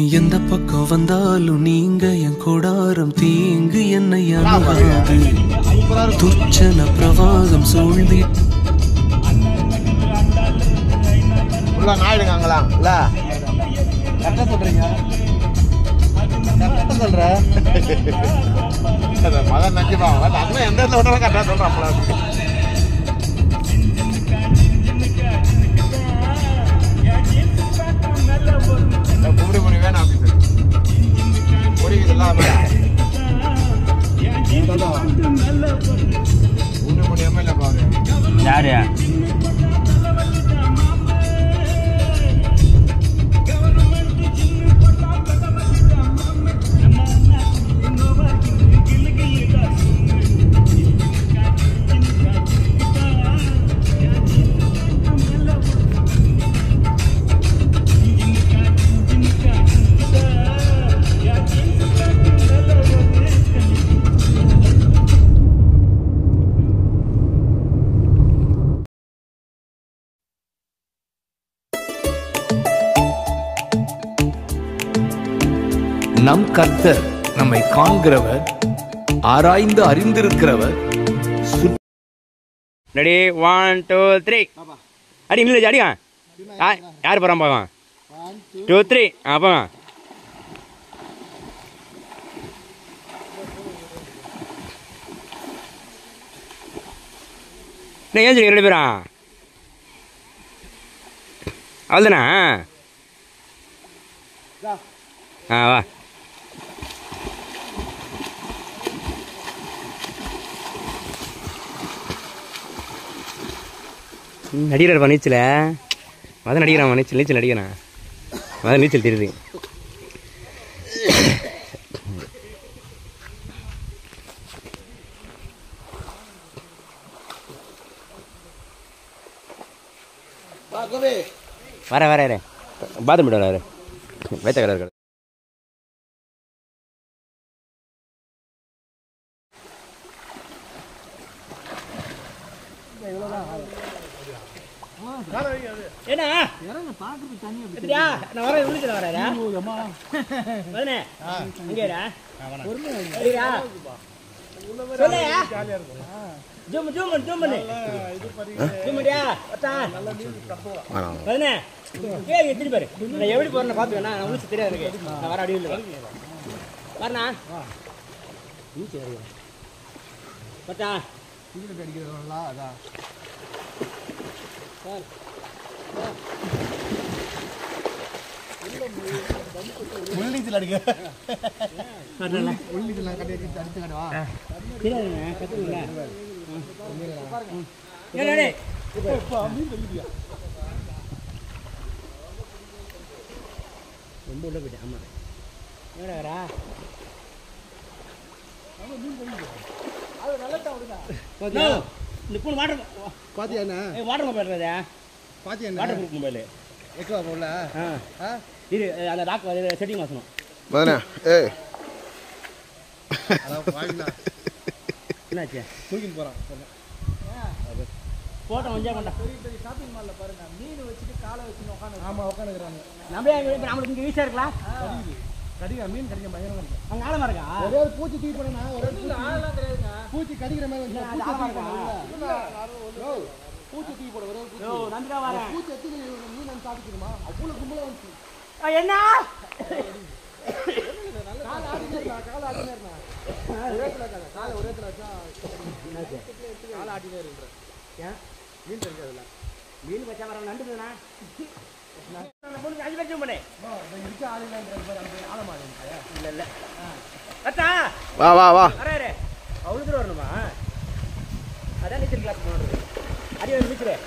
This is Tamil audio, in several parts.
எந்த பக்கம் வந்தாலும் நீங்க என் கொடாரம் தீங்கு என்னை அணுகாது. துச்சன பிரவாகம் சூழ்ந்தி நாயிடுங்காங்களா இல்ல கரெக்டா சொல்றீங்க, கரெக்டா சொல்ற மகன் நஞ்சுப்பாங்க அதுவும் எந்த இடத்துல விட்டாலும் கரெக்டா சொல்றான். கும்பிடி முடி வேணும் ஆபீசர் முடிக்குதுல்ல கும்பிடி முடி எம்எல்ஏ பாரு யாரு நம் கர்த்தர் நம்மை காண்கிறவர், ஆராய்ந்து அறிந்திருக்கிறவர். ரெடி 1 2 3 அடி மில்ல அடிங்க. யார் போறான் பாக்கலாம் 2 3 போங்க. நான் ஏன் ரெண்டு பேரா அவ்வளோதானா? வா நடிகர் நீச்சல் மத நடிக்கிறான், நீச்சல் நடிக்கிறான், மத நீச்சல் தெரியுது. வர பாத்ரூம் போய்ட்டு வர வைத்த கடை இருக்காது. என்ன நான் வர விழுத்துல வரா எப்படி போறேன் பாத்துக்கண்ணா, நான் உள்ள தெரியாது எனக்கு. நான் வர அடி வரண்ணா பத்தா அடிக்கிறதா அதான் உள்ளீச்சல் அடிக்க உள்ளீச்சல் கட்டி அடிச்சு கடவா கத்துறீங்களா ரொம்ப உள்ள போயிட்டேன். ஆமா எவ்வளோ வரா இந்த ஃபோன் வாட்டர் பாத்தியா என்ன வாட்டர் மொபைல் பாத்தியா என்ன வாட்டர் ப்ரூஃப் மொபைல் எக்கோ போடல இரு அந்த டாக்டர் செட்டிங் மாற்றணும் மதனே. ஏய் என்னாச்சு தூக்கிட்டு போகிறான் போட்டோ கொஞ்சம் கொண்டா பெரிய ஷாப்பிங் மாலில் பாருங்க மீன் வச்சுட்டு காலை வச்சுன்னு உட்காந்து. ஆமாம் உட்காந்துக்கிறாங்க. நம்மளுக்கு இங்கே ஈஸியாக இருக்கலாம். கடிக்க மீன் கடிக்க பயங்கரமாக இருக்கு. அங்கே ஆழமாக இருக்கா? ஒரே ஒரு பூச்சி தூக்கி போனா ஒரே ஆழலாம் கிடையாதுங்க. பூச்சி கடிக்கிற மாதிரி ஆழமாக இருக்கா? பூச்சி தூக்கி போட ஒரே பூச்சி நந்திரா வரேன். பூச்சி எத்தனை மீன் சாப்பிட்டுருமா அவ்வளோ கும்பலாக வந்துச்சு. என்ன காலை ஆடினே இருந்தா காலை ஒரே வச்சா காலை ஆடினே இருந்த ஏன் மீன் தெரிஞ்சதில்ல மீன் வச்சா வர நண்டுதுண்ணா 5 லட்சம் பண்ணே இருக்க ஆழமா இல்லை இல்லை அத்தா வா வா வா அரே அவ்வளோ தூரம் வரணுமா? அதான் நீச்சல் கிளாஸ் போடுறது. அடி வந்து நீச்சல்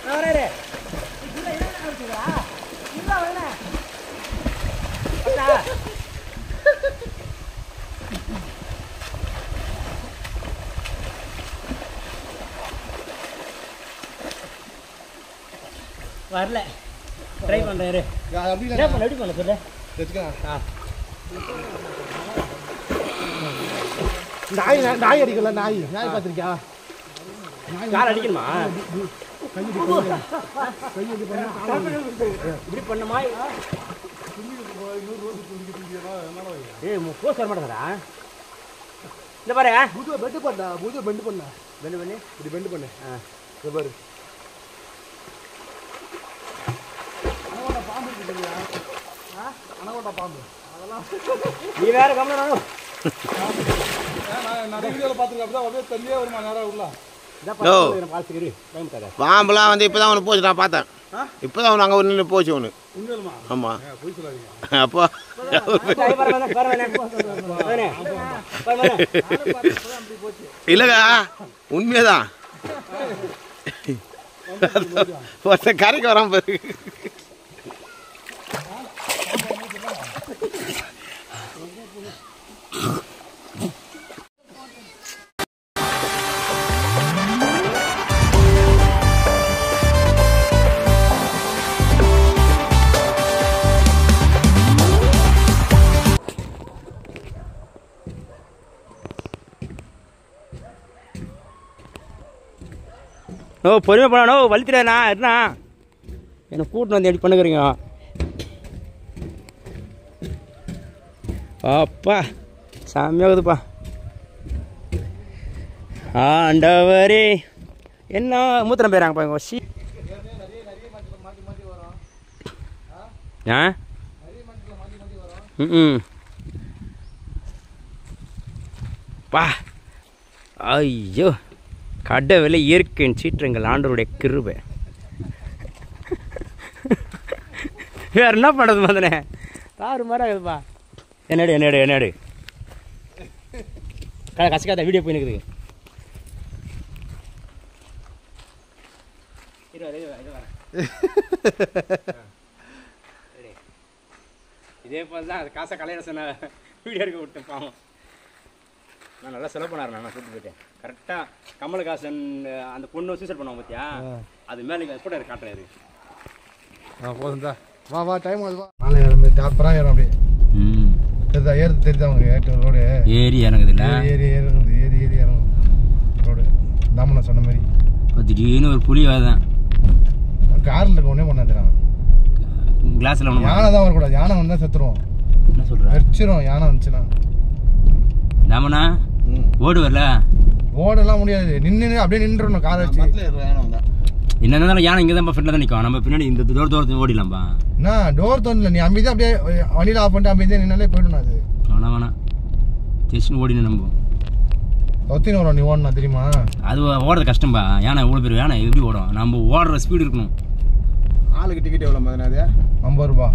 நான் வரே இல்லை இல்லை வரல அத்தா வரல ட்ரை பண்ணுறாரு. எப்படி பண்ண சொல்லு நாய் அடிக்கல. நாய் பார்த்துருக்கியா? கால் அடிக்கணுமா? இப்படி பண்ணமா ஏய் போஸ் வர மாட்டேங்கடா இந்த பாரு பூஜை பெண்டு பண்ணா பெண்டு பண்ணு இப்படி பெண்டு பண்ணு இந்த பாரு அனகோண்டா பாம்பு இருக்குதுயா அனகோண்டா பாம்பு அதெல்லாம் நீ வேற கம்மியா நான் நிறைய வீடியோவில் பார்த்துருக்கேன் அப்படி தான் அப்படியே தண்ணியே வருமா நேரம் உள்ள பாம்புலாம் வந்து இப்போதான் அவனுக்கு போச்சு நான் பார்த்தேன் இப்போதான் அவனு அங்கே நின்று போச்சு அவனு ஆமாம் அப்போ இல்லைங்க உண்மையதான் ஒருத்தன் கரைக்கு வராம பாரு ஓ பொறுமை பண்ணா வலித்துறேண்ணா என்ன என்னை கூட்டின்னு வந்து எப்படி பண்ணுக்கிறீங்க அப்பா சாமியாகுதுப்பா ஆண்டவரே என்ன மூத்திரம் போயிறாங்க பாருங்க சி ஆ ம் பா ஐயோ கடவுளை இயற்கையின் சீற்றங்கள் ஆண்டவருடைய கிருபை வேற என்ன பண்ணுறது மதனே தாறு மாதிரி ஆகுதுப்பா என்னடு கசக்காத வீடியோ போயினுக்குது இதே போல் தான் அது காசை கலையில சொன்ன வீடியோ எடுக்க விட்டேன் பாவம் நான் நல்லா செலவு பண்ணாரு நான் கூப்பிட்டு போயிட்டேன் கரெக்டாக கமலஹாசன் அந்த பொண்ணு சூசைட் பண்ணுவாங்க பார்த்தியா அது மேலே நீங்கள் கூட காட்டுறாரு போதும் தான் வா டைம் ஆகுது வா நாளை ஏறும் ஜாப்பராக ஏறும் அப்படியே தெரியுதா அவங்க ரோடு ஏறி இறங்குதுல்ல ஏறி இறங்கும் ரோடு தாமண்ணா சொன்ன மாதிரி திடீர்னு ஒரு புலி வாதான் காரில் இருக்க ஒன்றே பண்ணாதுறான் கிளாஸில் யானை தான் வரக்கூடாது யானை வந்தால் செத்துருவோம் என்ன சொல்கிறேன் வெறிச்சிரும் யானை வந்துச்சுன்னா தாமண்ணா ஓடு வரல ஓடலாம் முடியாது நின்று அப்படியே நின்றுடணும் காரை வச்சு என்ன இருந்தாலும் யானை இங்கே தான் ஃப்ரெண்டில் தான் நிற்கும் நம்ம பின்னாடி இந்த தூரத்தை ஓடிடலாம்ப்பா என்ன டோர் தோணல நீ அமைதியாக அப்படியே வழியில் ஆஃப் பண்ணிட்டு அமைதியாக நின்னாலே போயிடணும் அது வேணாம் டெஸ்ட்னு ஓடினு நம்ம ஒத்தின்னு வரும் நீ ஓடனா தெரியுமா அது ஓடுறது கஷ்டம்பா யானை இவ்வளோ பேர் யானை எப்படி ஓடும் நம்ம ஓடுற ஸ்பீடு இருக்கணும் ஆளுக்கு டிக்கெட் எவ்வளோ மாதிரி அது 50 ரூபா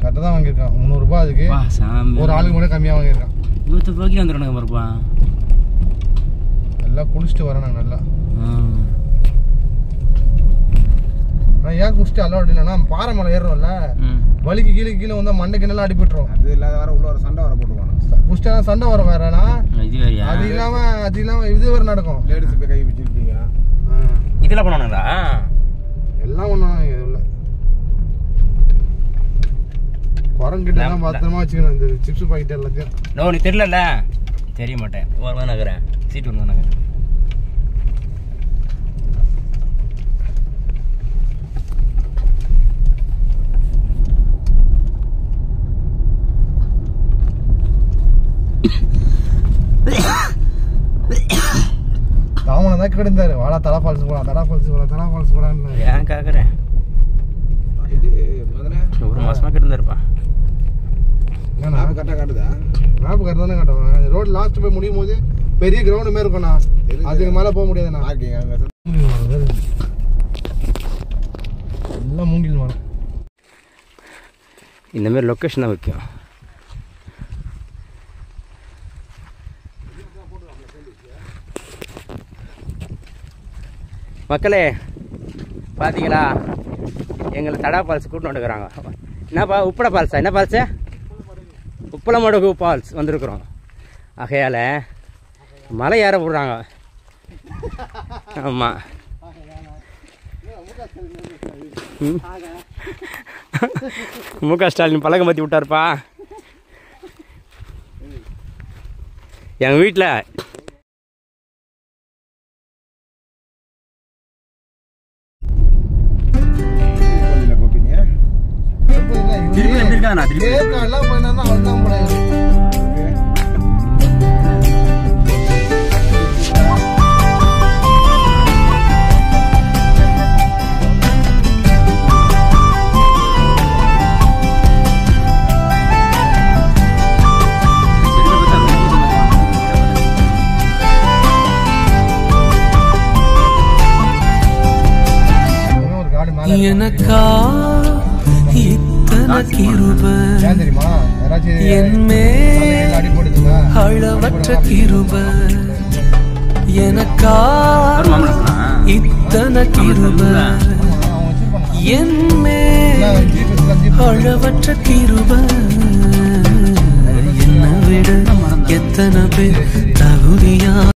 கரெக்டாக தான் வாங்கியிருக்கான் 300 ரூபா அதுக்கு ஒரு ஆளுக்கு மட்டும் கம்மியாக வாங்கியிருக்கான் 100 ரூபாய்க்கு வந்துடுறாங்க பாருப்பா எல்லாம் குளிச்சுட்டு வரேன் நல்லா நான் ஏன் குடிச்சிட்டு அலோட் இல்லைன்னா பாறை மலை ஏறுறோம்ல வலிக்கு கீழே வந்தால் மண்டைக்கு நல்லா அடிபட்டுரும் அது இல்லாத வர உள்ள ஒரு சண்டை வர போட்டுருவாங்க குடிச்சிட்டா சண்டை வர வேறனா அது இல்லாம இது வேற நடக்கும் லேடிஸ் போய் கை வச்சிருப்பீங்க இதெல்லாம் பண்ணுவானுங்களா எல்லாம் ஒன்றும் உள்ள குரங்கிட்ட எல்லாம் பத்திரமா வச்சுக்கணும் இந்த சிப்ஸ் பாக்கெட் எல்லாத்தையும் நோ நீ தெரியல தெரிய மாட்டேன் ஒரு நகரேன் சீட்டு ஒன்று நகரேன் தாமனை தான் கிடந்தாரு வாடா தடா ஃபால்ஸ் போடான்னு ஏன் கேட்குறேன் இது மதனே ஒரு மாசமா கிடந்தாருப்பா மேப் கரெக்டாக காட்டுதா மேப் கரெக்டாக தானே காட்டுவேன் ரோடு லாஸ்ட் போய் முடியும் போது பெரிய கிரவுண்டு மாரி இருக்கும்ண்ணா அதுக்கு மேலே போக முடியாதுண்ணா எல்லாம் மூங்கில் மரம் இந்தமாரி லொக்கேஷன் தான் வைக்கும் மக்களே பார்த்தீங்களா எங்களை தடா ஃபால்ஸ் கூட்டின்னு வந்துக்கிறாங்க என்னப்பா உப்பட ஃபால்ஸா என்ன ஃபால்ஸு உப்பளமடுகு ஃபால்ஸ் வந்திருக்குறோம் ஆகையால் மலை ஏற விட்றாங்க ஆமாம் முக ஸ்டாலின் பழக்கம் பற்றி விட்டாருப்பா எங்கள் வீட்டில் திருப்பி எப்படி இருக்காதுண்ணா திருப்பி ஏற்காடுலாம் போயினா அதுதான் போடாது. எனக்கா இத்தனை கிருபை ஏன் தெரியுமா? யாராச்சும் என் மேல் அடி போடுதுங்க. அளவற்ற கிருபை எனக்கா இத்தனை கிருபை என் மேல் அளவற்ற கிருபை என்னை விட எத்தனை பேர் தகுதியா